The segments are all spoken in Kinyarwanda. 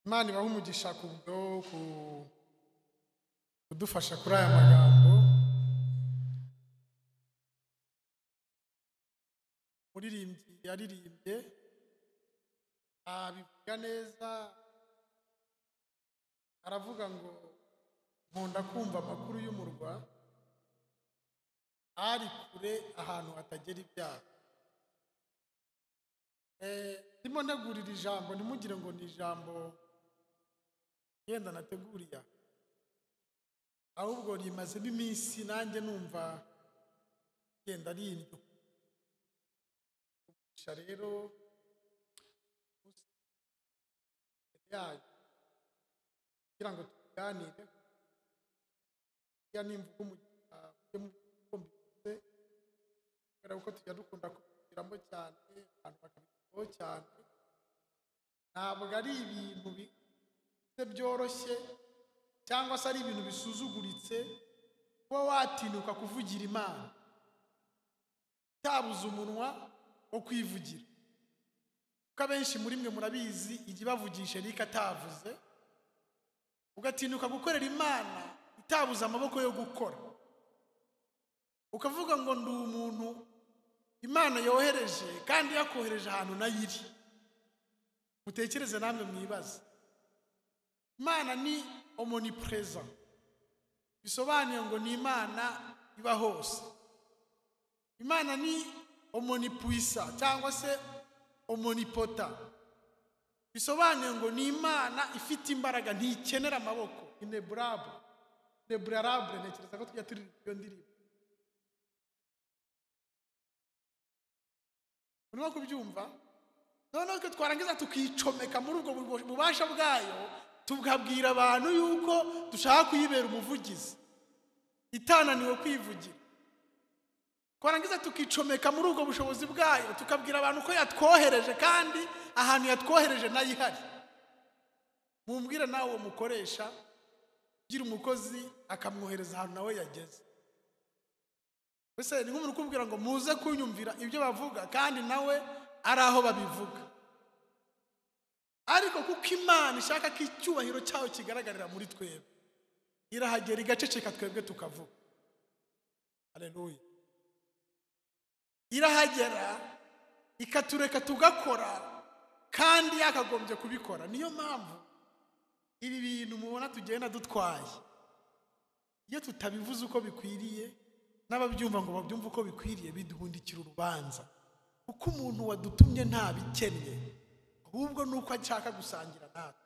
Imana ibaha umugisha kubwo kudufasha kuri aya magambo. Muririmbyi yaririmbye abivuga neza, aravuga ngo nkunda kumva amakuru y'umurwa ari kure ahantu hatagera ibyago. Ndimo ntegurira ijambo, ntimugire ngo ni ijambo yenda nateguriye, ahubwo rimazemo iminsi nanjye numva yenda ari indyo. Rero kugira ngo tuganire nimvuga umugisha mbivuze, kubera ko tujya dukunda kubigiramo cyane, abantu bakabigiraho cyane. Ntabwo ari ibintu byoroshye cyangwa se ari ibintu bisuzuguritse kuba watinyuka kuvugira Imana utabuze umunwa wo kwivugira, kuko abenshi muri mwe murabizi igihe bavugisha Eric atavuze, ugatinyuka gukorera Imana itabuze amaboko yo gukora, ukavuga ngo ndi umuntu Imana yohereje kandi yakohereje ahantu nayiri. Mutekereze namwe mwibaze, Imana ni omnipresent, bisobanuye ngo ni Imana iba hose. Imana ni omnipuissant cyangwa se omnipotent, bisobanuye ngo ni Imana ifite imbaraga, ntikenera amaboko. Inébranlable, ntekereza ko tujya turi iyo ndirimbo. Urimo kubyumva? Noneho ko twarangiza tukicomeka muri ubwo bubasha bwayo, tubwabwira abantu yuko dushaka kuyibera umuvugizi itananiwe kwivugira. Twarangiza tukicomeka muri ubwo bushobozi bwayo, tukabwira abantu ko yatwohereje kandi ahantu yatwohereje nayo ihari. Mumbwire nawe uwo mukoresha ugira umukozi akamwohereza ahantu nawe yageze. Ese ni nk'umuntu ukubwira ngo muze kunyumvira ibyo bavuga kandi nawe ari aho babivuga. Ariko kuko Imana ishaka ko icyubahiro cyayo kigaragarira muri twebwe, irahagera igaceceka twebwe tukavuga. Haleluya. Irahagera ikatureka tugakora kandi yakagombye kubikora. Niyo mpamvu ibi bintu mubona tugenda dutwaye, iyo tutabivuze uko bikwiriye n'ababyumva ngo babyumve uko bikwiriye, biduhundikira urubanza, kuko umuntu wadutumye ntabikennye, ahubwo nuko ashaka gusangira natwe.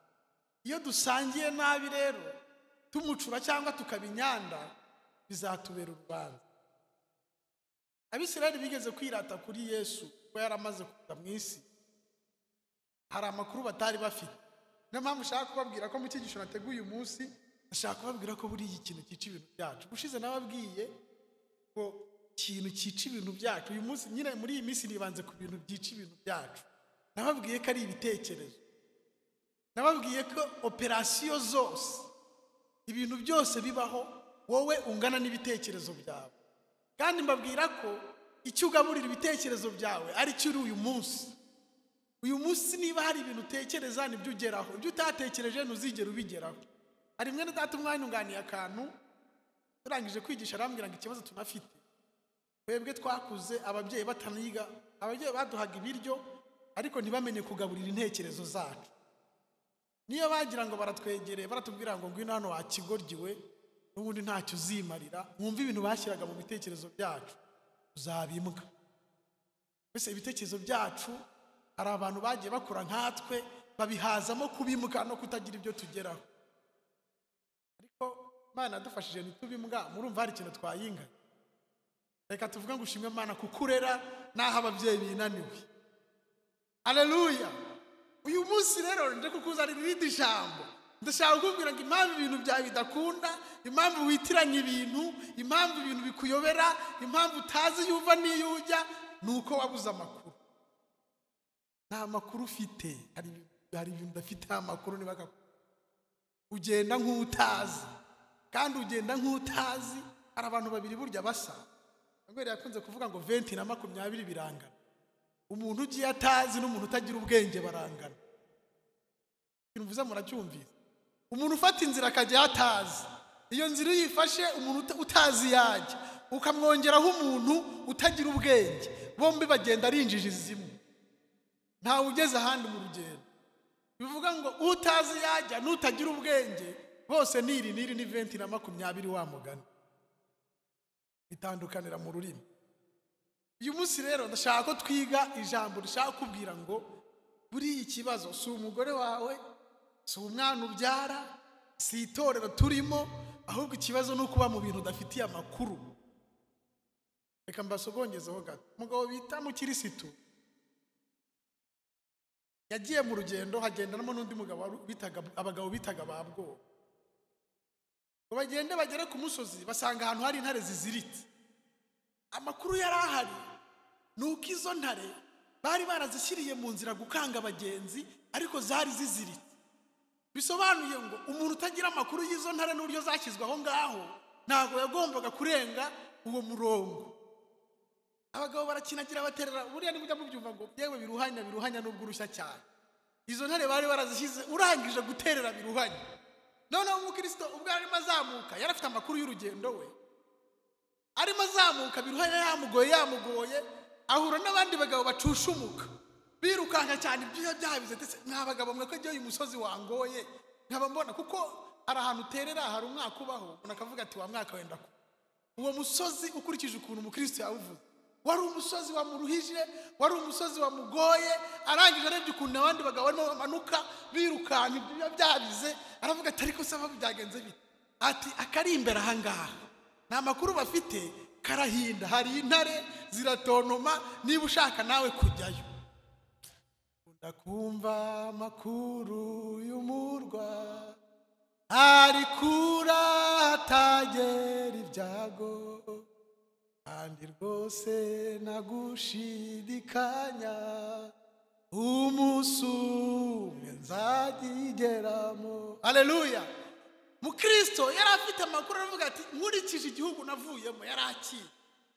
Iyo dusangiye nabi rero tumucura cyangwa tukabinyanda, bizatubera urubanza. Abisirayeli bigeze kwirata kuri Yesu ko yaramaze kuza mu isi, hari amakuru batari bafite. Niyo mpamvu ushaka kubabwira ko mu cyigisho nateguye uyu munsi, ndashaka kubabwira ko buriya ikintu cyica ibintu byacu. Ubushize nababwiye ko ikintu cyica ibintu byacu, uyu munsi nyine muri iyi minsi nibanze ku bintu byica ibintu byacu. Nababwiye ko ari ibitekerezo, nababwiye ko operasiyo zose, ibintu byose bibaho, wowe ungana n'ibitekerezo byawe. Kandi mbabwira ko icyo ugaburira ibitekerezo byawe ari cyo uri uyu munsi. Uyu munsi niba hari ibintu utekereza nibyo ugeraho, ibyo utatekereje ntuzigera ubigeraho. Hari mwene data umwanya unganiye akantu, turangije kwigisha arambwira ngo ikibazo tunafite, twebwe twakuze ababyeyi bataniga, ababyeyi baduhaga ibiryo ariko ntibamenye kugaburira intekerezo zacu. Niyo bagira ngo baratwegereye baratubwira ngo ngwino hano wakigoryiwe, n'ubundi ntacyo uzimarira, mwumva ibintu bashyiraga mu bitekerezo byacu, uzabimbwa. Mbese ibitekerezo byacu hari abantu bagiye bakura nkatwe, babihazamo kubimbwa no kutagira ibyo tugeraho. Ariko Imana yadufashije ntitubimbwa, murumva hari ikintu twayinga. Reka tuvuge ngo ushimwe Imana kuko urera naho ababyeyi binaniwe. Haleluya. Uyu munsi rero nje kukuzanira irindi jambo. Ndashaka kukubwira ngo impamvu ibintu byawe bidakunda, impamvu witiranya ibintu, impamvu ibintu bikuyobera, impamvu utazi yuva n'iyo ujya, nuko wabuze amakuru. Nta makuru ufite, hari ibintu udafite amakuru. Niba ugenda nk'utazi, kandi ugenda nk'utazi, hari abantu babiri burya basa. Ngo yakunze kuvuga ngo 20 na 20 birangana. Umuntu ugiye atazi n'umuntu utagira ubwenge barangana. mvuze muracyumvise. Umuntu ufata inzira akajya atazi, iyo nzira yifashe umuntu utazi yajya, ukamwongeraho umuntu utagira ubwenge, bombi bagenda ari injiji zimwe, ntawe ugeze ahandi mu rugendo. Bivuga ngo utazi yajya n'utagira ubwenge bose niri ni 20 na 20 wa mugani, bitandukanira mu rurimi. Uyu munsi rero ndashaka ko twiga ijambo rishaka kubwira ngo buri ikibazo si umugore wawe, si umwana ubyara, si itorero turimo, ahubwo ikibazo ni ukuba mu bintu udafitiye amakuru. Reka mbasogongezeho gato. Umugabo bita Mukirisitu yagiye mu rugendo, hagendanamo n'undi mugabo abagabo bitaga babwo. Bagende bagere ku musozi basanga ahantu hari intare ziziritse. Amakuru yari ahari nuko izo ntare bari barazishyiriye mu nzira gukanga abagenzi, ariko zari ziziritse. Bisobanuye ngo umuntu utagira amakuru y'izo ntare n'uburyo zashyizwe aho ngaho ntabwo yagombaga kurenga uwo murongo. Abagabo barakinagira baterera, buriya nimujya mubyumva ngo yewe biruhanya n'ubwo urushya cyane. Izo ntare bari barazishyize, urangije guterera biruhanya. Noneho Umukristo ubwo arimo azamuka yarafite amakuru y'urugendo we, arimo azamuka biruhanya yamugoye, ahura n'abandi bagabo bacushumuka birukanka cyane, ibyo byabize ndetse n'abagabo mwe ko uyu musozi wangoye nkaba mbona, kuko hari ahantu uterera hari umwaka ubaho, umuntu akavuga ati wa mwaka wenda ko uwo musozi ukurikije ukuntu Umukristo yawuvuze wari umusozi wamuruhije, wari umusozi wamugoye. Arangije arebye ukuntu abandi bagabo barimo bamanuka birukanka, ibyo byabize aravuga ati ariko se byagenze bite? Ati akari imbere aha ngaha nta makuru bafite, karahinda, hari intare ziratontoma, niba ushaka nawe kujyayo. Ndakumva amakuru y'umurwa ari kura hatagera ibyago, kandi rwose nagushidikanya umunsi umwe nzagigeramo. Haleluya! Mukristo yari afite amakuru, aravuga ati nkurikije igihugu navuyemo yari akiye,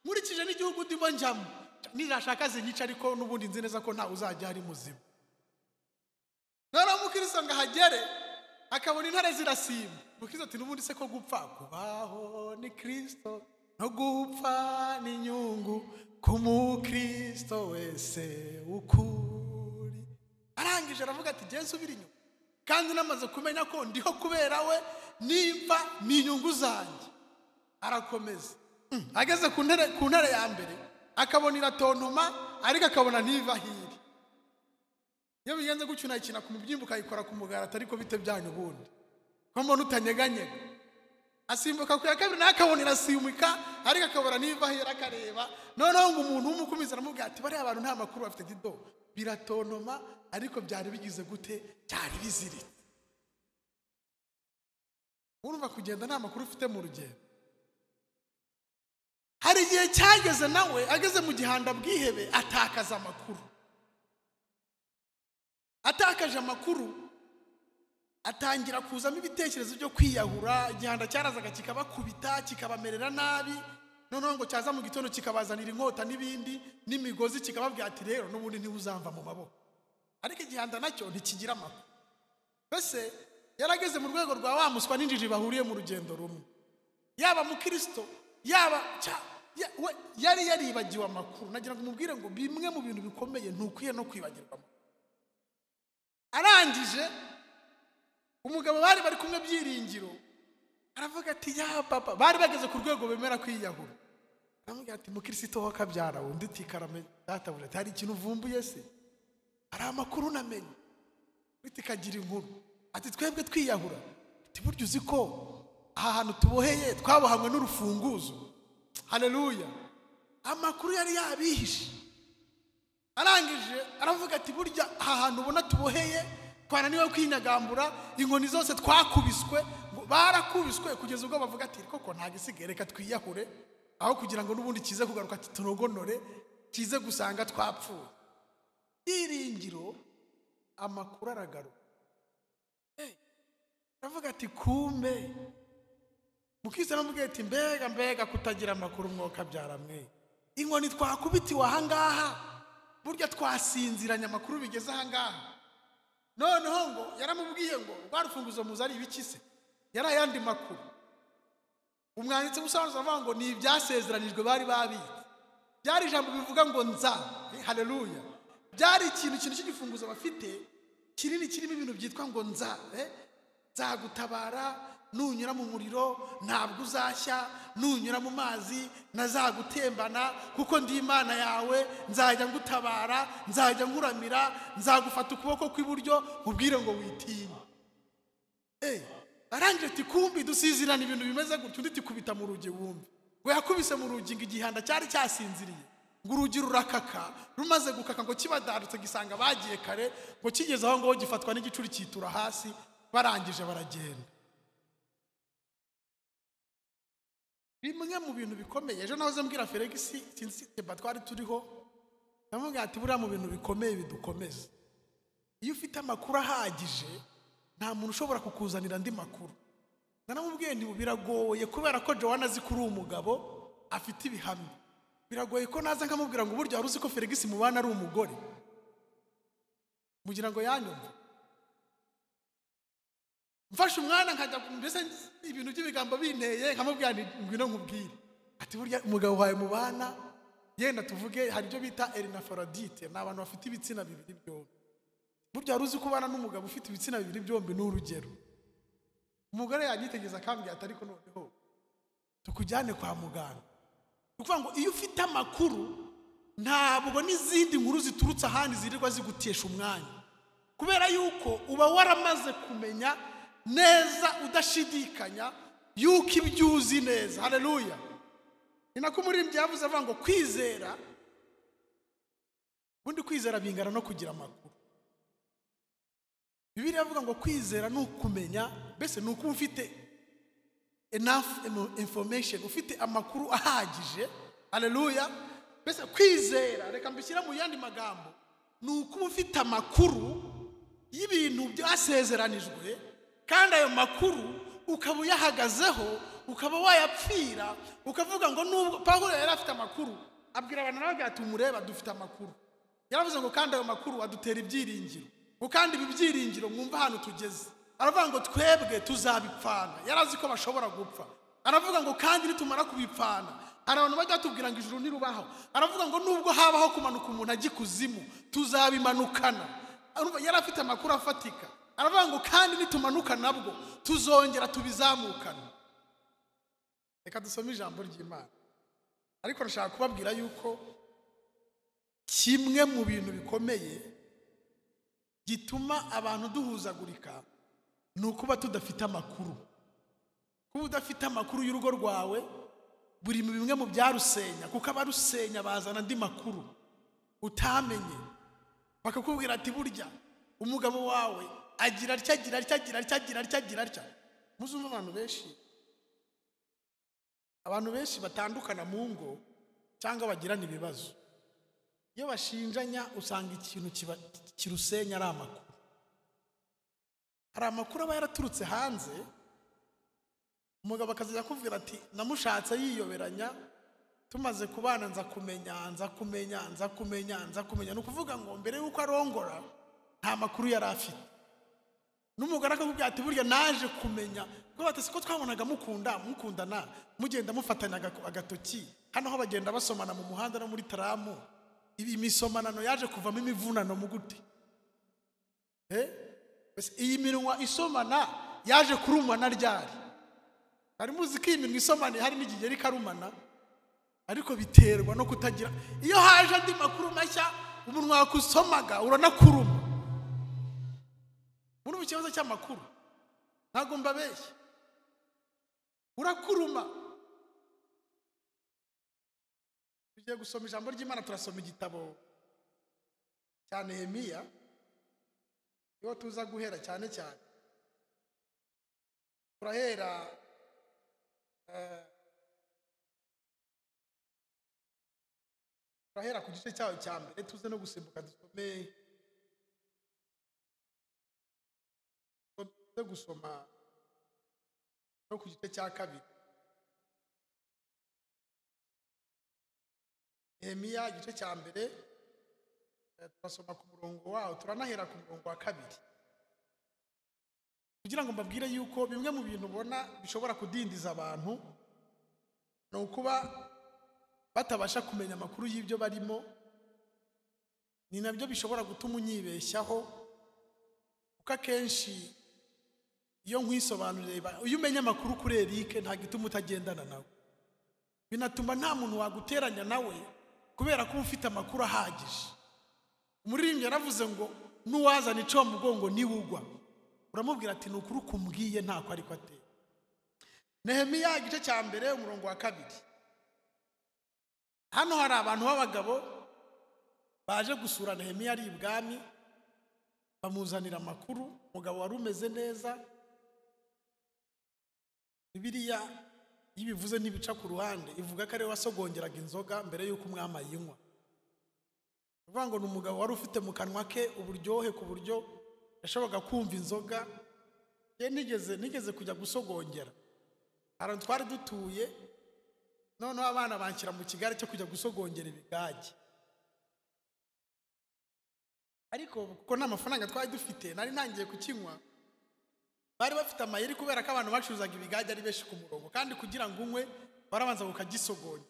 nkurikije n'igihugu ndimo njyamo, nirashaka zinyica ariko n'ubundi nzi neza ko ntawe uzajya ari muzima. Noneho Mukristo ngo ahagere akabona intare zirasimba. Mukristo ati n'ubundi se ko gupfa kubaho ni Kristo, no gupfa ni inyungu ku Mukristo wese ukuri. Arangije aravuga ati jye nsubira inyuma, kandi namaze kumenya ko ndiho kubera we, nimba ni inyungu zanjye. Arakomeza ageze ku ntare ya mbere akabona iratontoma, ariko akabona ntiva hiri. Iyo bigenze gutyo unayikina ku mubyimba ukayikora ku mugarata, ariko bite byanyu ubundi ko mbona utanyeganyega. Asimbuka ku ya kabiri nawe akabona irasimbuka, ariko akabona niva hiri akareba. Noneho ngo umuntu w'umukumizi aramubwira ati bariya abantu nta makuru bafite, dido biratontoma ariko byari bigize gute? Byari biziritse. Urumva kugenda nta makuru ufite mu rugendo. Hari igihe cyageze nawe ageze mu gihanda bwihebe atakaza amakuru. Atakaje amakuru atangira kuzamo ibitekerezo byo kwiyahura. Igihanda cyarazaga kikabakubita kikabamerera nabi, noneho ngo cyaza mu gitondo kikabazanira inkota n'ibindi n'imigozi, kikababwira ati rero n'ubundi ntiuzamva mu maboko. Ariko igihanda nacyo ntikigira amakuru. Bese yarageze mu rwego rwa wa muswa n'injiji bahuriye mu rugendo rumwe, yaba Mukristo yaba yari yaribagiwe amakuru. Nagira ngo umubwire ngo bimwe mu bintu bikomeye ntukwiye no kwibagirwa. Arangije umugabo bari kumwe Byiringiro aravuga ati ya papa, bari bageze ku rwego bemera kwiyahura. Aramubwira ati Mukristo wakabyara wundi tikarame databuja, hari ikintu uvumbuye se? Hari amakuru namenye. Biti kagira inkuru ati twebwe twiyahura, ati buryo uzi ko aha hantu tuboheye twabohamwe n'urufunguzo. Haleluya! Amakuru yari yabihishe. Arangije aravuga ati burya aha hantu ubona tuboheye twananiwe kwinyagambura, inkoni zose twakubiswe, barakubiswe kugeza ubwo bavuga ati koko nta gisigaye, reka twiyahure aho kugira ngo n'ubundi kize kugaruka ati tunogonore, kize gusanga twapfuye. Byiringiro amakuru aragaruka. Aravuga ati kumbe Mukristo aramubwira ati mbega kutagira amakuru mwoka byaramwe, inkoni twakubitiwe aha ngaha burya twasinziranye amakuru bigeze aha ngaha. noneho ngo yaramubwiye ngo rwa rufunguzo muzi ari ibiki se? Yari ayandi makuru. Umwanditsi musobanuza avuga ngo ni ibyasezeranijwe bari babitse. Byari ijambo bivuga ngo nza. Haleluya. Byari ikintu cy'igifunguzo bafite kinini kirimo ibintu byitwa ngo nza. Nzagutabara, nunyura mu muriro ntabwo uzashya, nunyura mu mazi nazagutembana, kuko ndi Imana yawe, nzajya ngutabara, nzajya nguramira, nzagufata ukuboko kw'iburyo nkubwire ngo witinya. Arangije ati kumbi dusizirana ibintu bimeze gutyo, undi tikubita mu rugi wumve. We yakubise mu rugi ngo igihanda cyari cyasinziriye, ngo urugi rurakaka, rumaze gukaka ngo kibadarutse gisanga bagiye kare, ngo kigeze aho ngo gifatwa n'igicuri cyitura hasi, barangije baragenda. Bimwe mu bintu bikomeye. Ejo nahoze mbwira Felix sinzi twari turiho, namubwira ati buriya mu bintu bikomeye bidukomeza, iyo ufite amakuru ahagije nta muntu ushobora kukuzanira andi makuru. Naramubwiye nti biragoye kubera ko Joanna azi kuri umugabo afite ibihamya. Biragoye ko naza nkamubwira ngo buryo waruzi ko Felix mubana ari umugore, mugira ngo yanyumva. Mfashe umwana nkajya mbese ibintu by'ibigambo binteye, nkamubwira nti ngwino nkubwire ati burya umugabo wawe mubana yenda tuvuge hari ibyo bita hermaphrodite, ni abantu bafite ibitsina bibiri byombi. Burya waruzi ko ubana n'umugabo ufite ibitsina bibiri byombi n'urugero. Umugore yanyitegeza akambwira ati ariko noneho tukujyane kwa muganga. Ukuvuga ngo iyo ufite amakuru ntabwo n'izindi nkuru ziturutse ahandi zirirwa zigutesha umwanya, kubera yuko uba waramaze kumenya neza udashidikanya yuko ibyo uzi neza. Haleluya. Ni nako umuririmbyi yavuze avuga ngo kwizera, ubundi kwizera bingana no kugira amakuru. Bibiliya avuga ngo kwizera ni ukumenya, mbese ni uko ufite enough information, ufite amakuru ahagije. Haleluya. Mbese kwizera, reka mbishyira mu yandi magambo, ni uko ufite amakuru y'ibintu byasezeranijwe, kandi ayo makuru ukaba uyahagazeho, ukaba wayapfira, ukavuga ngo nubwo Pawulo yari afite amakuru, abwira abantu nawe ati umureba dufite amakuru. Yaravuze ngo kandi ayo makuru adutera ibyiringiro, ngo kandi ibi byiringiro mwumva ahantu tugeze. Aravuga ngo twebwe tuzabipfana. Yarazi ko bashobora gupfa. Aravuga ngo kandi nitumara kubipfana hari abantu bajya tubwira ngo ijuru nirubaho. Aravuga ngo nubwo habaho kumanuka umuntu ajya ikuzimu tuzabimanukana. Yari afite amakuru afatika. Aravuga ngo kandi nitumanuka nabwo tuzongera tubizamukana. Reka dusome ijambo ry'Imana. Ariko nashaka kubabwira yuko kimwe mu bintu bikomeye gituma abantu duhuzagurika ni ukuba tudafite amakuru. Kuba udafite amakuru y'urugo rwawe buri mu bimwe mu byarusenya, kuko abarusenya bazana andi makuru utamenye. Bakakubwira ati burya umugabo wawe agira atya. Muzumva abantu benshi batandukana mu ngo cyangwa bagirana ibibazo, iyo bashinjanya usanga ikintu kirusenya ari amakuru. Hari amakuru aba yaraturutse hanze, umugabo akazajya akubwira ati namushatse yiyoberanya, tumaze kubana nza kumenya. Ni ukuvuga ngo mbere y'uko arongora nta makuru yari afite. N'umugore akakubwira ati burya naje kumenya ko batese ko twabonaga mukundana mugenda mufatanya agatoki, hano ho bagenda basomana mu muhanda no muri taramu. Ibi misomanano yaje kuvamo imivunano mu gute. Iyi minwa isomana yaje kurumana ryari? Hari muzi ko iminwa isomana hari n'igigeri karumana, ariko biterwa no kutagira. Iyo haje andi makuru mashya umunwa wakusomaga uranakuruma. Muri ikibazo cy'amakuru ntago mbabeshya, urakuruma. Tugiye gusoma ijambo ry'Imana, turasoma igitabo cya Nehemiya. Iyo tuza guhera cyane turahera ku gice cyaho cya mbere, tuze no gusimbuka dusome gusoma no ku gice cya kabiri. Nehemiya igice cya mbere turasoma ku murongo waho, turanahera ku murongo wa kabiri. kugira ngo mbabwire yuko bimwe mu bintu ubona bishobora kudindiza abantu no ukuba batabasha kumenya amakuru y'ibyo barimo, ni nabyo bishobora gutuma unyibeshyaho, kuko akenshi iyo nkwisobanurira iyo umenya amakuru kuri Eric nta gituma utagendana nawe, binatuma nta muntu waguteranya nawe kubera ko ufite amakuru ahagije. Umuririmbyi yaravuze ngo nuwazana ico mugongo niwugwa uramubwira ati nukuri kumbwiye ntako ariko ateye. Nehemiya igice cya mbere umurongo wa 2. Hano hari abantu b'abagabo baje gusura Nehemiya ari ibwami, bamuzanira amakuru. Umugabo wari umeze neza, Bibiliya yibivuze n'ibica ku ruhande ivuga ko ari wasogongeraga inzoga mbere yuko umwami ayinywa. Uvuga ngo n'umugabo wari ufite mu kanwa ke uburyohe ku buryo yashoboraga kumva inzoga. Ye nigeze kujya gusogongera, ahantu twari dutuye, noneho abana banshyira mu kigare cyo kujya gusogongera ibigage, ariko kuko nta mafaranga twari dufite nari ntangiye kukinywa. Bari bafite amayeri kubera ko abantu bacuruzaga ibigage ari benshi ku murongo, kandi kugira ngo unywe barabanza ukagisogonya,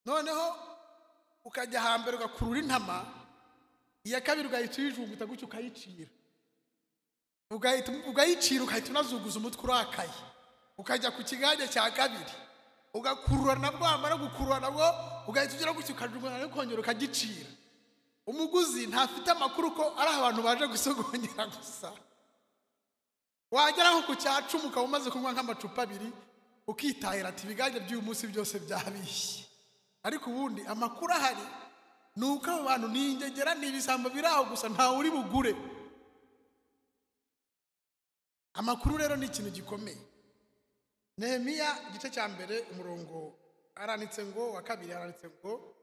noneho ukajya hambere ugakurura intama, iya kabiri ugahita uyijunguta gutyo ukayicira, ugahita unazuguza umutwe urakaye, ukajya ku kigage cya kabiri ugakurura nabwo, wamara gukurura nabwo ugahita ugira gutyo ukajungana ukongera ukagicira. Umuguzi ntafite amakuru ko ari abantu baje gusogongera gusa. Wagera nko ku cyacumi ukaba umaze kunywa nk'amacupa 2 ukitahira ati ibigage by'uyu munsi byose byabishye. Ariko ubundi amakuru ahari nuko abo bantu n'ingegera n'ibisambo biraho gusa nta uri bugure. Amakuru rero ni ikintu gikomeye. Nehemiya igice cya mbere umurongo aranditse ngo wa 2 aranditse ngo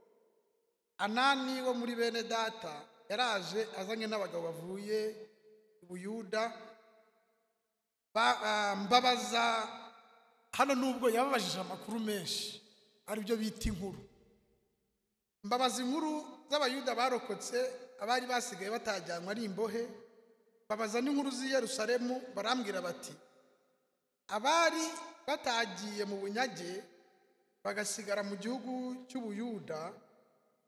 Anani wo muri bene data yaraje azanye n'abagabo bavuye i Buyuda, mbabaza hano nubwo yababajije amakuru menshi ari byo bita inkuru. Mbabaza inkuru z'abayuda barokotse, abari basigaye batajyanwa ari imbohe. Babaza n'inkuru z'i Yerusalemu, barambwira bati abari batagiye mu bunyage bagasigara mu gihugu cy'Ubuyuda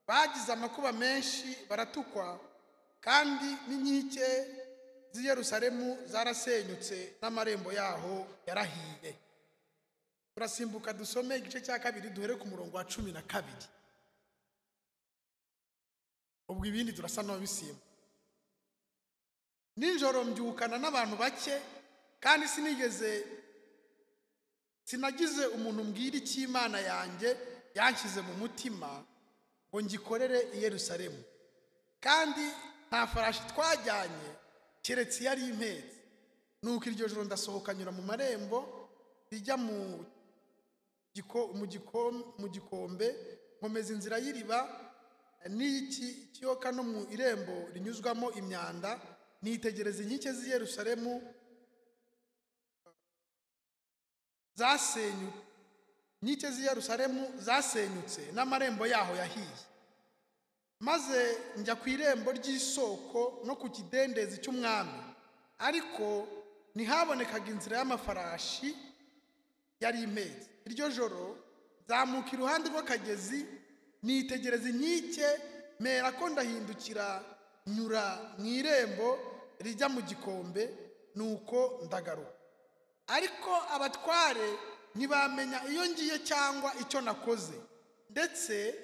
bagize amakuba menshi, baratukwa, kandi n'inkike z'i Yerusalemu zarasenyutse n'amarembo yaho yarahiye. Turasimbuka dusome igice cya 2 duhere ku murongo wa 12. Ubwo ibindi turasa n'abisimba. Ninjoro mbyukana n'abantu bake, kandi sinagize umuntu mbwira icyo Imana yanjye yanshyize mu mutima ngo ngikorere i Yerusalemu, kandi nta farashi twajyanye keretse yari impetse. Nuko iryo joro ndasohoka nyura mu marembo rijya mu gikombe, nkomeza inzira y'iriba n'iki kiyoka no mu irembo rinyuzwamo imyanda, nitegereza inkike z'i Yerusalemu zasenyutse n'amarembo yaho yahiye. Maze njya ku irembo ry'isoko no ku kidendezi cy'umwami, ariko ntihabonekaga inzira y'amafarashi yari impetse. Iryo joro zamuka iruhande rw'akagezi, nitegereza inkike, mera ko ndahindukira nyura mu irembo rijya mu gikombe, nuko ndagaruka. Ariko abatware ntibamenya iyo ngiye cyangwa icyo nakoze, ndetse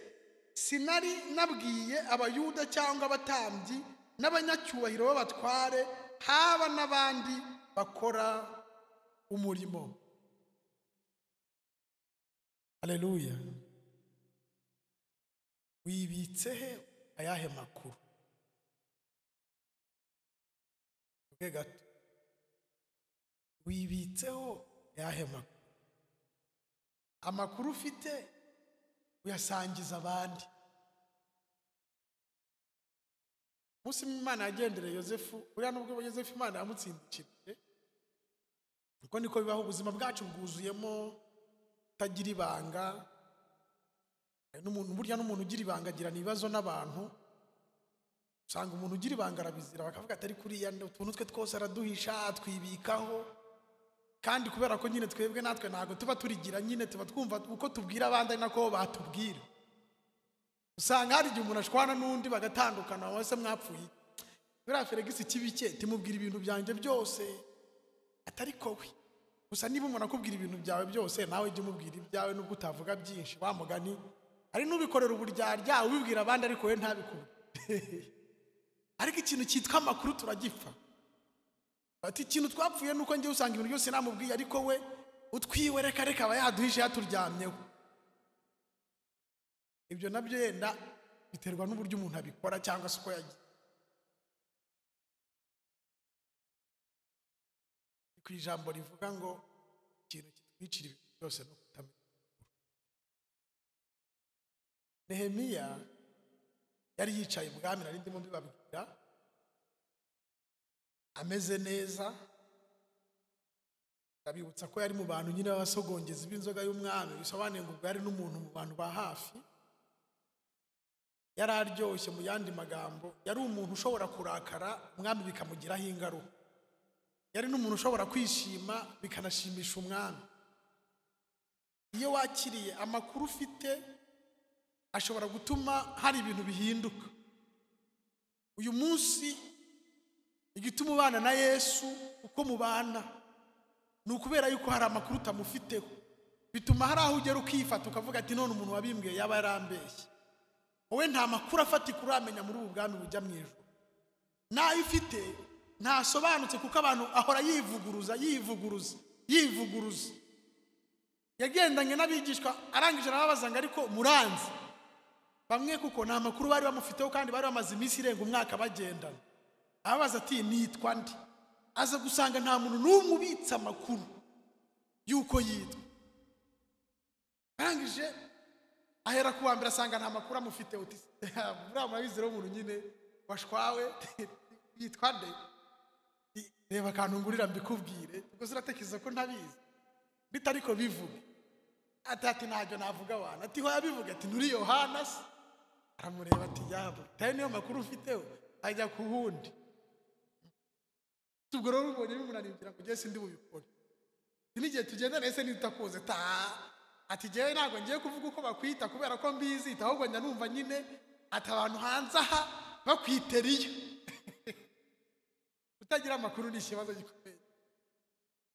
sinari nabwiye abayuda cyangwa abatambyi n'abanyacyubahiro b'abatware, haba n'abandi bakora umurimo. Haleluya. Wibitse he ayahe makuru? Uge gato. Wibitseho ayahe makuru? Amakuru ufite uyasangiza abandi. Musi Imana yagendereye Yosefu, uriya nubwo Yosefu Imana yamutsindikije, uko niko bibaho. Ubuzima bwacu bwuzuyemo tagira ibanga. N'umuntu burya n'umuntu ugira ibanga agirana ibibazo n'abantu. usanga umuntu ugira ibanga arabizira bakavuga atari kuriya utuntu twe twose araduhisha twibikaho, kandi kubera ko nyine twebwe natwe ntago tuba turigira, nyine tuba twumva uko tubwira abandi nako batubwira. Usanga hari igihe umuntu ashwana n'undi bagatandukana, wese mwapfuye buriya Felix kibike timubwira ibintu byanjye byose atari kowe. Gusa niba umuntu akubwira ibintu byawe byose nawe jye umubwira ibyawe nubwo utavuga byinshi. Wa mugani ari nubikorera uburyarya ubibwira abandi ariko we ntabikubwira. Ariko ikintu cyitwa amakuru turagipfa. Ati ikintu twapfuye nuko ngiye usanga ibintu byose namubwiye ariko we utwiwe reka aba yaduhishe yaturyamyeho. Ibyo nabyo yenda biterwa n'uburyo umuntu abikora cyangwa se uko yagiye. Ku ijambo rivuga ngo ikintu kitwicira ibintu byose no kutamenya. Nehemiya yari yicaye ubwami nari ndimo mbibabwira, ameze neza. Ndabibutsa ko yari mu bantu nyine b'abasogongezi b'inzoga y'umwami, bisobanuye ngo yari n'umuntu mu bantu ba hafi. Yari aryoshye, mu yandi magambo yari umuntu ushobora kurakara umwami bikamugiraho ingaruka. Yari n'umuntu ushobora kwishima bikanashimisha umwami. Iyo wakiriye amakuru ufite ashobora gutuma hari ibintu bihinduka. Uyu munsi igituma ubana na Yesu uko mubana ni ukubera yuko hari amakuru utamufiteho. Bituma hari aho ugera ukifata ukavuga ati none umuntu wabimbwiye yaba yarambeshye. Wowe nta makuru afatika uramenya muri ubu bwami bujya mu ijuru. Nayo ufite ntasobanutse kuko abantu ahora yivuguruza. Yagendanye n'abigishwa arangije arababaza ngo ariko muranzi bamwe kuko nta makuru bari bamufiteho kandi bari bamaze iminsi irenga umwaka bagendana. Ababaza ati nitwa ndi, aza gusanga nta muntu n'umwe ubitsa amakuru yuko yitwa. Arangije ahera ku wa mbere asanga nta makuru amufite. Uti buriya murabizero umuntu nyine washwawe yitwa nde? Reba akantu ngurira mbikubwire ubwo ziratekereza ko ntabizi bitariko bivuga. Ati ntajyo navuga wana. Ati hoya bivuga ati nuri Yohana se. Aramureba ati yabo tayo niyo makuru ufiteho ajya ku wundi. Ubwo rero ubonye bimunanibwira kugeza sindi bubikora. N'igihe tugendana ese nitakoze ta ati jewe ntago ngiye kuvuga uko bakwita kubera ko mbizi ahubwo njya numva nyine ati abantu hanze aha bakwiteriye. Utagira amakuru ni ikibazo gikomeye,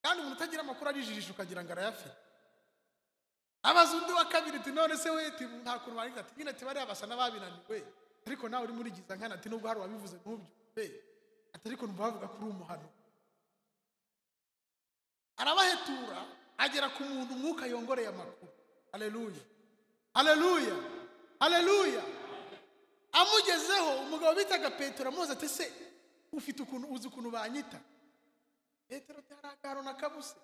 kandi umuntu utagira amakuru arijijisha ukagira ngo arayafite. Abaza undi wa kabiri ati none se we nta kuntu bari ati nyine ati bari abasa n'ababinaniwe ariko nawe uri muri giza nkana ati nubwo hari wabivuze ntubyumve ati ariko numva bavuga kuri umuhano. Arabahetura agera ku muntu umwuka yongoreye amakuru. Haleluya, haleluya, haleluya. Amugezeho umugabo bitaga Petero amubaza ati se ufite ukuntu uzi ukuntu banyita? Petero taragaro na kabuse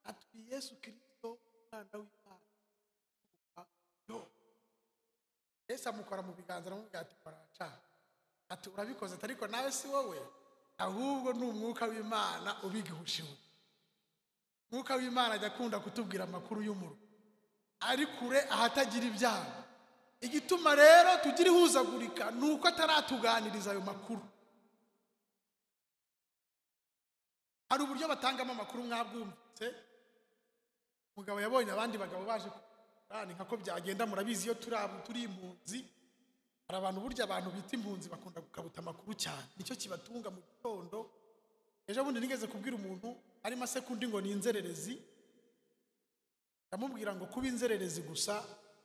ati Yesu Kristo mwana w'Imana. Yesu amukora mu biganza aramubwira ati koraca. Ati urabikoze ariko nawe si wowe ahubwo ni umwuka w'Imana ubigihushiwe. Umwuka w'Imana ajya akunda kutubwira amakuru y'umuru ari kure ahatagira ibyaha. Igituma rero tugira ihuzagurika nuko ataratuganiriza ayo makuru. Hari uburyo batangamo amakuru mwabwumvise. Umugabo yabonye abandi bagabo baje kurani nkako byagenda murabizi iyo turi impunzi. Hari abantu burya abantu bita impunzi bakunda gukabuta amakuru cyane, nicyo kibatunga mu gitondo. Ejo bundi nigeze kubwira umuntu ari masekundi ngo ni inzererezi. Ndamubwira ngo kuba inzererezi gusa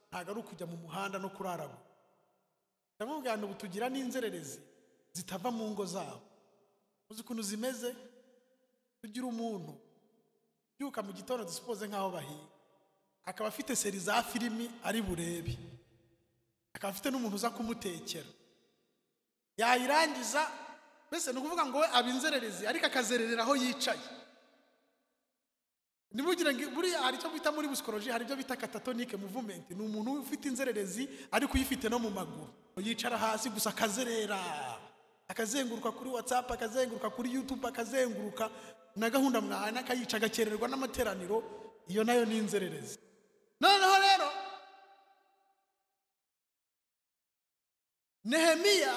ntago ari ukujya mu muhanda no kurarago. Ndamubwira ngo tugira n'inzererezi zitava mu ngo zabo. Uzi ukuntu zimeze? Tugira umuntu byuka mu gitondo dusipoze nkaho bahiye akaba afite seri za filimi ari burebe, akaba afite n'umuntu uza kumutekera, yayirangiza mbese nukuvuga ngo we abinzererezi ariko akazererera aho yicaye. Nimugira ngo buri hari cyo bita muri psychology hari byo bita catatonic movement. Ni umuntu ufite inzererezi ariko uyifite no mu maguru, yicara hasi gusa akazerera, akazenguruka kuri WhatsApp, akazenguruka kuri YouTube, akazenguruka na gahunda mwana akayica agakererwa n'amateraniro. Iyo nayo ni inzererezi. Noneho rero Nehemiya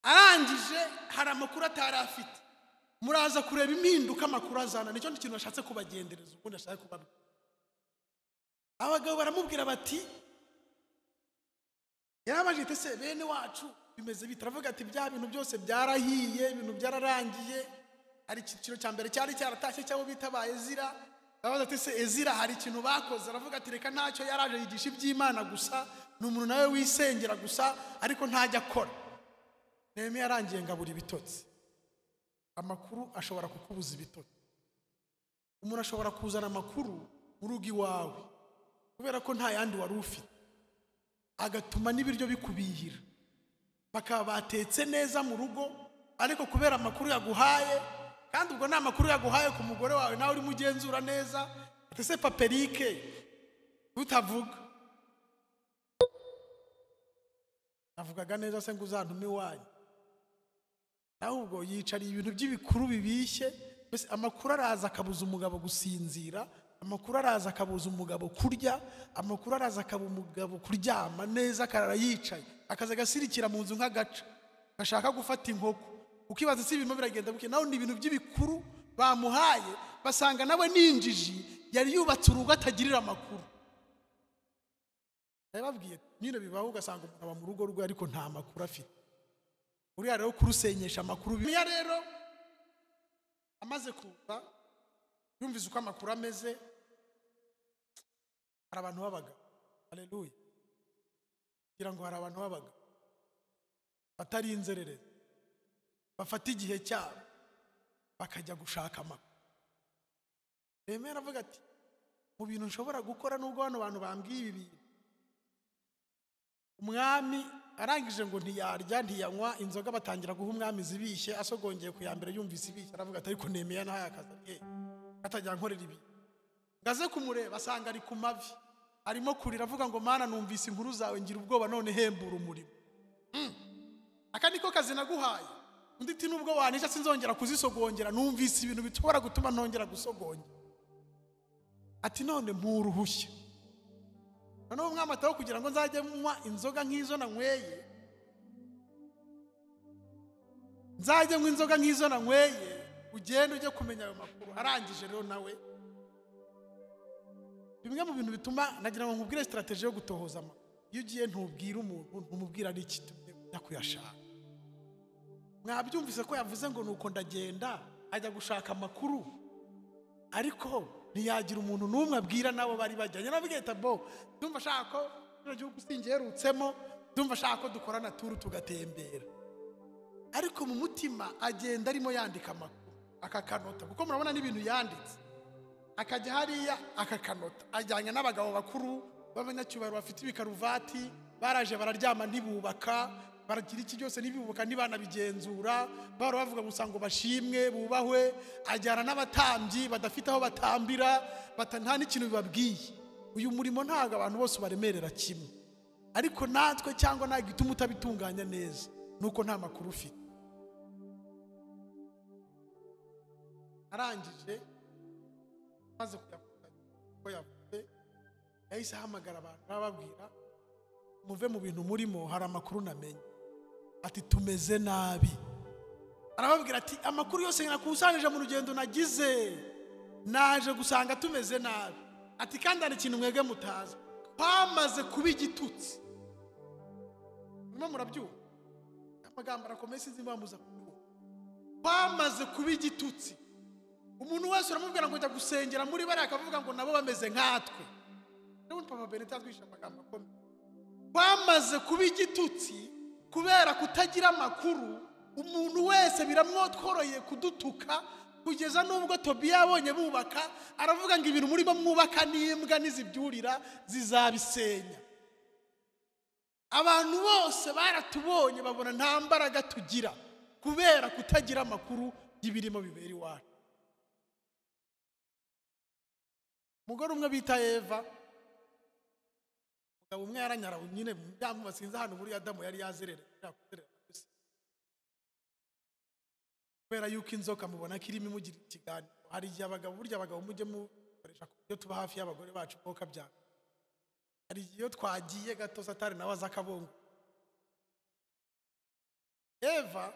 arangije hari amakuru atari afite, muraza kureba impinduka amakuru azana. Nicyo kintu nashatse kubagendereza ubundi ashaka kubabwira. Abagabo baramubwira bati, yarabajije se bene wacu bimeze bite? Aravuga ati bya bintu byose byarahiye, ibintu byararangiye. Hari icyiciro cya mbere cyari cyaratashye cyabo bitabaye Ezira. Aravuga ati se Ezira hari ikintu bakoze? Aravuga ati reka ntacyo, yaraje yigisha iby'Imana gusa, ni umuntu nawe wisengera gusa ariko ntajya akora. Nehemiya yarangiye ngabura ibitotsi. Amakuru ashobora kukubuza ibitotsi. Umuntu ashobora kuzana amakuru mu rugo iwawe kubera ko nta yandi wari ufite, agatuma n'ibiryo bikubihira, bakaba batetse neza mu rugo, ariko kubera amakuru yaguhaye, kandi ubwo nta makuru yaguhaye ku mugore wawe nawe urimo ugenzura neza, ati se paperike utavuga, avugaga neza se ngo uzantume iwanyu, ahubwo yicariye ibintu by'ibikuru bibishye. Mbese amakuru araza akabuza umugabo gusinzira, amakuru araza akabuza umugabo kurya, amakuru araza akabuza umugabo kuryama neza, akarara yicaye, akaza gasirikira mu nzu nk'agaca gashaka gufata inkoko. Ukibaza si ibintu biragenda buke, naho ni ibintu by'ibikuru bamuhaye, basanga nawe ninjiji yari yubatse urugo atagirira amakuru. Yababwiye nyine bibaho, ugasanga umuntu aba mu rugo rwe ariko nta makuru afite. Uriya rero kurusenyesha amakuru. Niya rero amaze kuza yumvise uko amakuru ameze, hari abantu babaga, haleluya, kugira ngo hari abantu babaga batari inzererezi, bafata igihe cyabo bakajya gushaka amakuru. Nehemiya aravuga ati mu bintu nshobora gukora nubwo bano bantu bambwiye ibi bintu, umwami arangije ngo ntiyarya ntiyanywa inzoga, batangira guha umwami zibishye, asogongeye ku ya mbere yumvise ibishye, aravuga ati ariko Nehemiya ntaye akazi atajya nkorera ibi. Ngaze kumureba asanga ari ku mavi arimo kurira, avuga ngo Mana numvise inkuru zawe ngira ubwoba, none hembura umurimo. Aka niko kazi naguhaye. Undi ati nubwo wanisha sinzongera kuzisogongera, numvise ibintu bitwara gutuma nongera gusogongera. Ati none mpuruhushya. Noneho umwami ataho kugira ngo nzajye munywa inzoga nk'izo nanyweye, nzajye nywa inzoga nk'izo nanyweye, ugende ujye kumenya ayo makuru. Arangije rero nawe bimwe mu bintu bituma nagira ngo nkubwire strategy yo gutohoza amakuru. Iyo ugiye ntubwira umuntu, ntumubwira n'iki tujya kuyashaka. Mwabyumvise ko yavuze ngo nuko ndagenda ajya gushaka amakuru, ariko ntiyagira umuntu n'umwe abwira nabo bari bajyanye. Navuga ati bo ndumva shaka ko kino gihugu singerutsemo, ndumva shaka ko dukorana turu tugatembera, ariko mu mutima agenda arimo yandika amakuru akakanota, kuko murabona n'ibintu yanditse, akajya hariya akakanota. Ajyanye n'abagabo bakuru b'abanyacyubahiro bafite ibikaruvati, baraje bararyama ntibubaka, baragira iki byose ntibubaka ntibanabigenzura, bahora bavuga gusa ngo bashimwe bubahwe. Ajyana n'abatambyi badafite aho batambira, nta n'ikintu bibabwiye. Uyu murimo ntabwo abantu bose baremerera kimwe, ariko natwe cyangwa nta gituma utabitunganya neza nuko nta makuru ufite. Arangije maze ko yavuze, yahise ahamagara abantu bababwira muve mu bintu murimo, hari amakuru namenye. Ati tumeze nabi. Arababwira ati amakuru yose nakusanyije mu rugendo nagize, naje gusanga tumeze nabi. Ati kandi hari ikintu mwege mutazi, twamaze kuba igitutsi. Murimo murabyumva amagambo arakomeye, sinzi mbamuza kubyumva. Twamaze kuba igitutsi. Umuntu wese uramubwira ngo jya gusengera muri bari, akavuga ngo nabo bameze nkatwe. Rero Papa Benita twisha amagambo akomeye. Twamaze kuba igitutsi kubera kutagira amakuru. Umuntu wese biramwotworoye kudutuka, kugeza nubwo Tobiya yabonye bubaka aravuga ngo ibintu murimo mwubaka n'imbwa nizibyurira zizabisenya. Abantu bose baratubonye babona nta mbaraga tugira kubera kutagira amakuru y'ibirimo bibera iwacu. Umugore umwe bita Eva, umugabo umwe yaranyara nyine byamubasinze hano muri Adamu yari yazerera kubera yuko inzoka mubona kirimo imugira ikiganiro. Hari igihe abagabo burya abagabo mujye mukoresha iyo tuba hafi y'abagore bacu ko kabyanga. Hari igihe iyo twagiye gato Satani nawe aza akabongo. Eva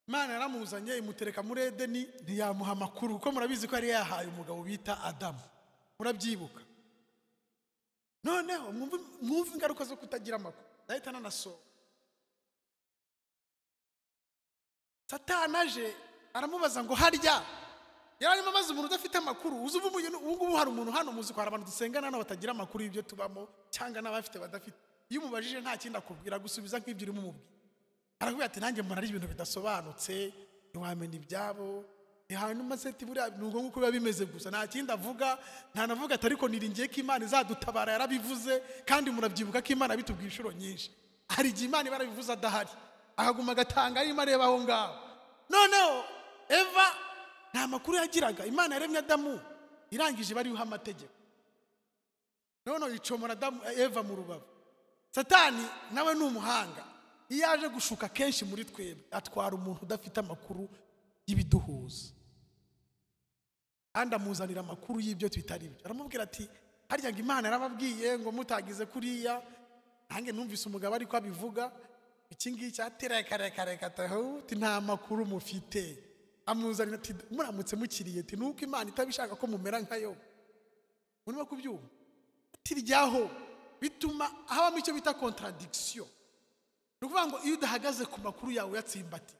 Imana yaramuzanye imutereka muri Edeni ntiyamuha amakuru kuko murabizi ko yari yahaye umugabo bita Adamu. Murabyibuka? Noneho mwumve ingaruka zo kutagira amakuru. Ndahita nanaso. Satani aje aramubaza ngo harya yararimo amaze umuntu udafite amakuru. Uzi ubu hari umuntu hano muzi ko hari abantu dusengana nabo batagira amakuru y'ibyo tubamo cyangwa n'abafite badafite. Iyo umubajije nta kindi akubwira gusubiza nk'ibyo urimo umubwira. Arakubwira ati nanjye mbona ari ibintu bidasobanutse ntiwamenya ibyabo. Hanyuma se ati buriya nugo nkuko biba bimeze gusa nta kindi avuga. Ntanavuga ati ariko niringiye ko Imana izadutabara yarabivuze kandi murabyibuka ko Imana bitubwiye inshuro nyinshi. Hari igihe Imana barabivuze adahari ahaguma agatanga arimo areba aho ngaho. Noneho Eva nta makuru yagiraga. Imana yaremye Adamu irangije bariho amategeko. Noneho yicomora Eva mu rubavu. Satani nawe ni umuhanga. Iyo aje gushuka kenshi muri twebwe atwara umuntu udafite amakuru y'ibiduhuza kandi amuzanira amakuru y'ibyo twitari byo. Aramubwira ati harya ngo Imana yarababwiye ngo mutagize kuriya. Nange numvise umugabo ariko abivuga iki ngiki cyatereka tahuti nta makuru mufite. Amuzanira ati muramutse mukiriye ati nuko Imana itabishaka ko mumera nkayo. Murimo kubyumva? Ati ryaho bituma habamo icyo bita contradiction. Nukuvuga ngo iyo udahagaze ku makuru yawe yatsimbati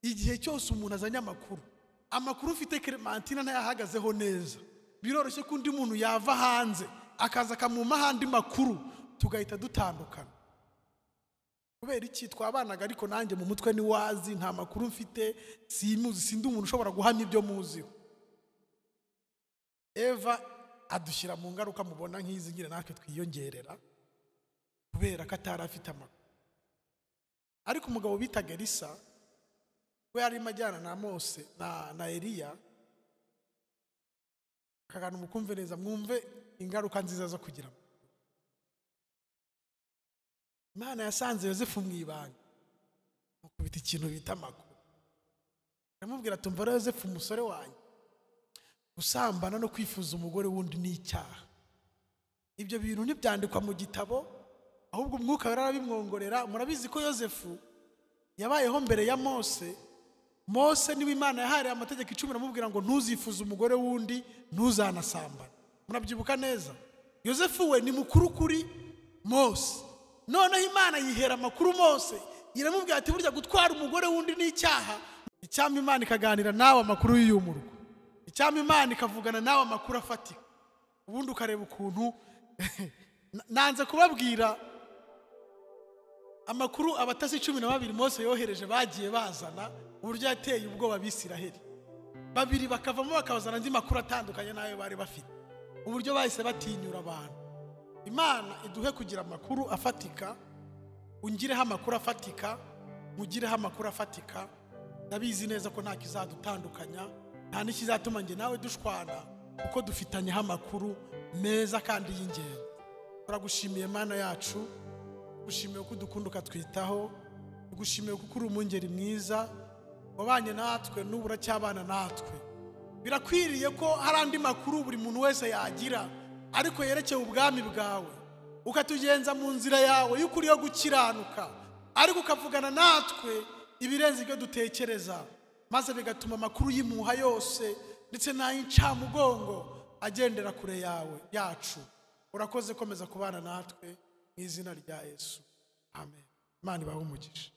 igihe cyose umuntu azanye amakuru ufite Clementina ntayahagazeho neza biroroshye ko undi muntu yava hanze akaza akamuma handi makuru tugahita dutandukana. Kubera iki twabanaga ariko nanjye mu mutwe ni wazi nta makuru mfite simuzi sindi umuntu ushobora guhamya ibyo muziho. Eva adushyira mu ngaruka mubona nk'izi ngire natwe twiyongerera kubera ko atari afite amakuru. Ariko umugabo bitaga Elisa we yari majyana na Mose na Eliya. Akagana umukumve neza mwumve ingaruka nziza zo kugira. Imana yasanze Yosefu mwibanga mukubita ikintu bita amakuru. Aramubwira ati umva Yosefu umusore wanjye usambana no kwifuza umugore wundi ni icyaha. Ibyo bintu ntibyandikwa mu gitabo ahubwo umwuka yarabimwongorera. Murabizi ko Yosefu yabayeho mbere ya Mose. Mose niwe Imana yahariye amategeko 10 aramubwira ngo ntuzifuze umugore wundi ntuzanasambana. Murabyibuka neza? Yosefu we ni mukuru kuri Mose. Noneho Imana yihera amakuru Mose iramubwira ati burya gutwara umugore wundi ni icyaha. Icyama Imana ikaganira nawe amakuru y'umurwa. Icyama Imana ikavugana nawe amakuru afatika. Ubundi ukareba ukuntu nanze kubabwira amakuru abatasi 12 Mose yohereje bagiye bazana uburyo yateye ubwoba Abisiraheli. Babiri bakavamo bakabazana andi makuru atandukanye nayo bari bafite. Uburyo bahise batinyura abantu. Imana iduhe kugira amakuru afatika, ungireho amakuru afatika, mugireho amakuru afatika. Ndabizi neza ko nta kizadutandukanya, nta n'ikizatuma nge nawe dushwana kuko dufitanyeho amakuru meza kandi y'ingenzi. Turagushimiye Mana yacu, gushimiye ko dukunda ukatwitaho, gushimiye ko uri umungeri mwiza wabanye natwe n'ubura cyabana natwe. Birakwiriye ko hari andi makuru buri muntu wese yagira ariko yerekeye ubwami bwawe, ukatugenza mu nzira yawe y'ukuri yo gukiranuka, ariko ukavugana natwe ibirenze ibyo dutekereza, maze bigatuma amakuru y'imuha yose ndetse n'ay'incamugongo agendera kure yawe yacu. Urakoze komeza kubana natwe mu izina rya Yesu. Amen. Imana ibahe umugisha.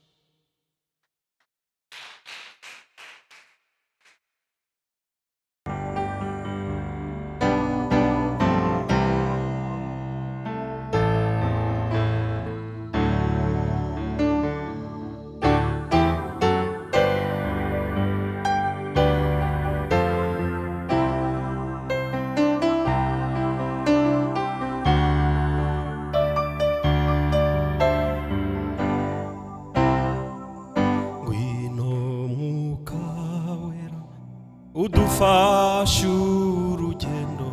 udufasha urugendo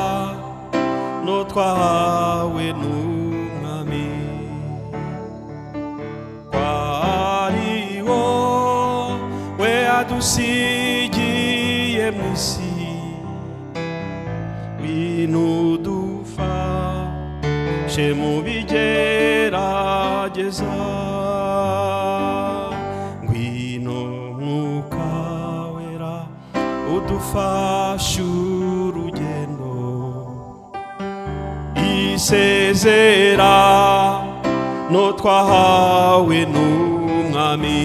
isezerano twahawe n'umwami kwari wowe adusigiye mu isi bintu dufashe udufashe mu bigerageza ngwino mwuka wera udufashe urugendo isezerano twahawe n'umwami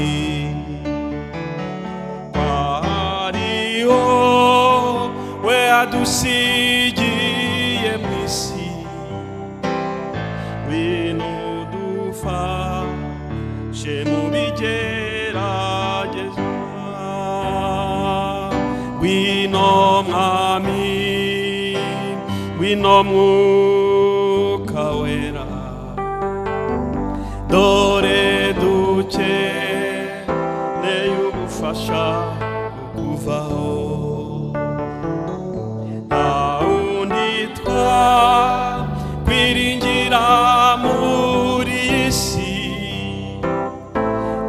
twariho we adusigiye mw'isi ngwino udufashe mu bigerageza ngwino mwami ngwino mwuka wera dore dukeneye ubufasha bukuvaho nta wundi twakwiringira muri iyi si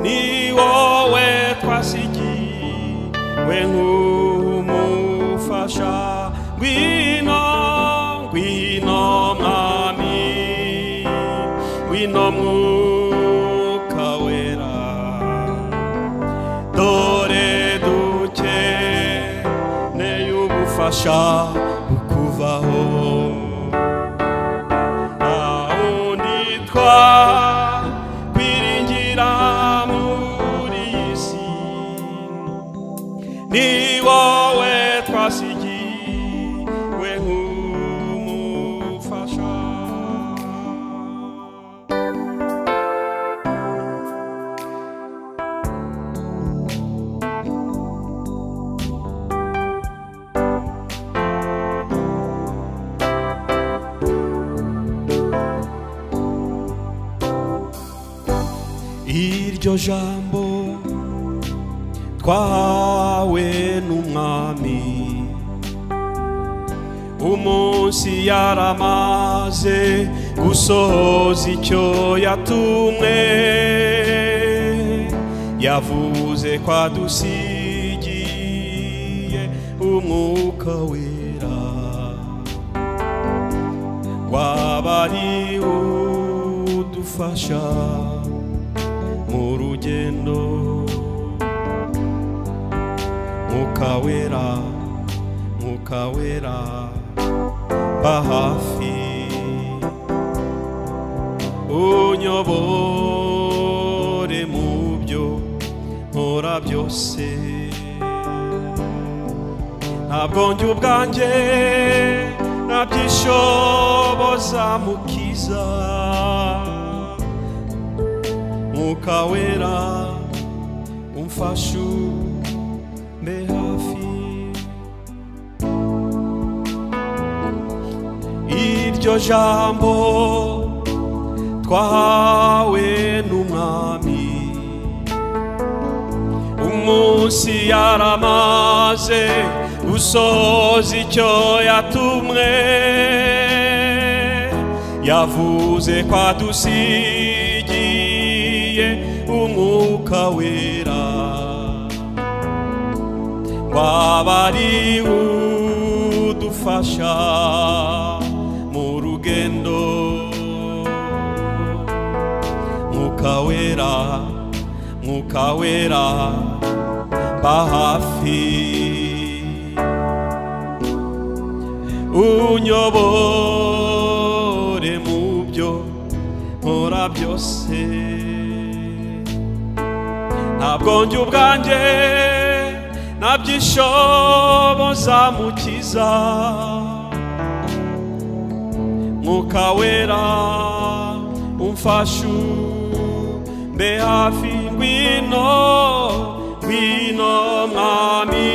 ni wowe twasigiwe nk'umufasha ngwino ngwino mwami ngwino mwuka wera dore dukeneye ubufasha bukuvaho nta wundi twakwiringira muri iyi si ni wowe twasigiwe nk'umufasha iryo jambo twahawe n'umwami umunsi yaramaze gusohoza icyo yatumwe yavuze ko adusigiye umwuka wera waba ari udufasha mu rugendo mwuka wera ba hafi unyobore mu byo nkora byose ntabwo njye ubwanjye nabyishoboza mukiza mwuka wera umfashe mbe hafi iryo jambo twahawe n'umwami umunsi yaramaze gusohoza icyo yatumwe yavuze ko adusigiye umwuka wera waba ari udufasha mu rugendo mwuka wera ba hafi unyobore mu byo nkora byose ntabwo njye ubwanjye nabyishoboza mukiza mwuka wera umfashe mbe hafi ngwino ngwino mwami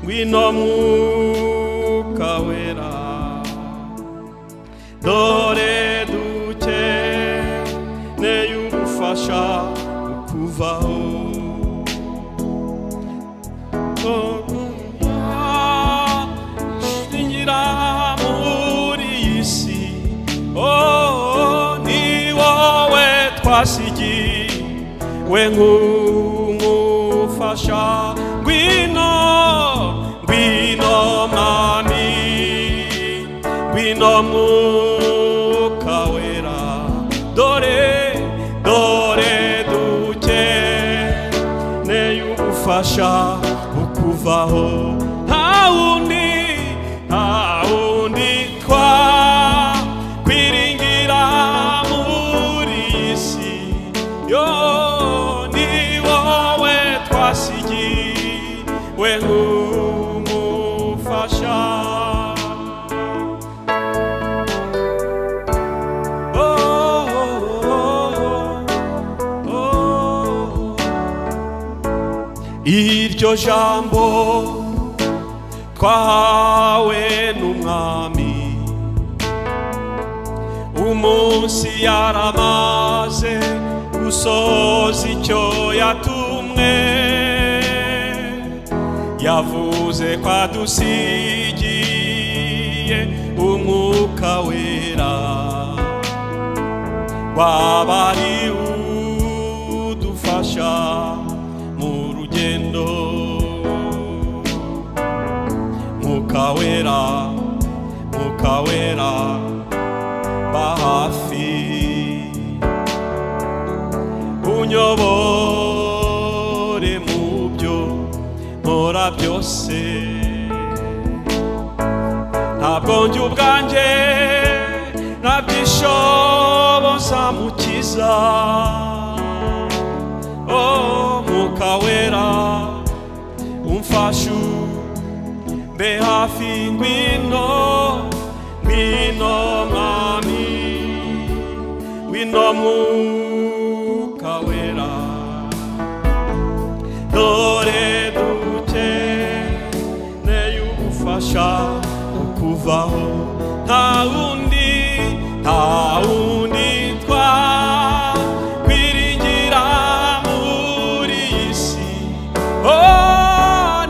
ngwino mwuka wera dore dukeneye ubufasha bukuvaho shingira muri iyi si ni wowe twasigiwe nk'umufasha ngwino ngwino mwami ngwino mwuka ugufasha ukuvaho nta wundi twakwiringira muri iyi si yo ni wowe twasigiwe nk'umufasha iryo jambo twahawe n'umwami umunsi yaramaze gusoza icyo yatumwe yavuze ko adusigiye umwuka wera waba ari udufasha mu rugendo mwuka wera ba hafi unyobore mu byo nkora byose ntabwo njye ubwanjye nabyishoboza mukiza mwuka wera umfasha mbe hafi ngwino mwami ngwino mwuka wera dore dukeneye ubufasha ukuvaho nta wundi twakwiringira muri iyi si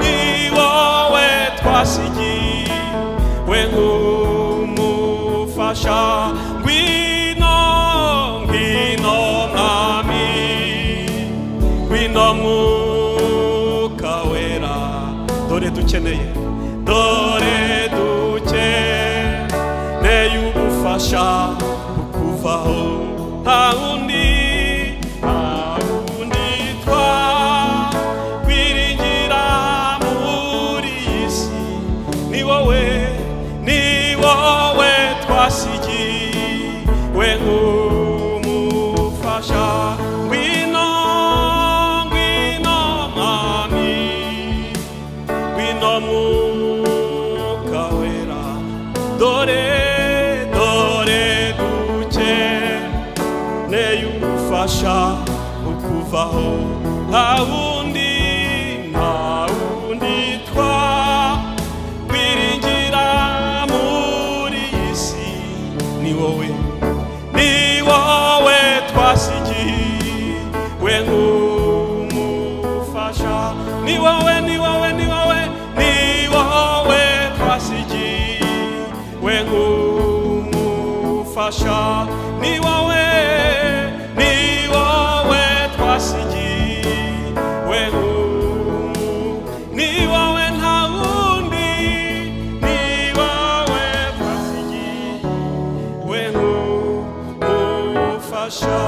ni wowe twasigiwe nk'umufasha ngwino mwami ngwino mwuka wera dore dukeneye ubufasha ukuvaho nta wundi twakwiringira muri iyi si ni wowe twasigiwe nk'umufasha ngwino mwami ngwino mwuka wera dore dukeneye ubufasha ukuvaho nta wundi twakwiringira muri iyi si ni wowe twasigiwe nk'umufasha ni wowe twasigiwe nk'umufasha ni wowe twasigiwe ni wowe nta wundi ni wowe twasigiwe nk'umufasha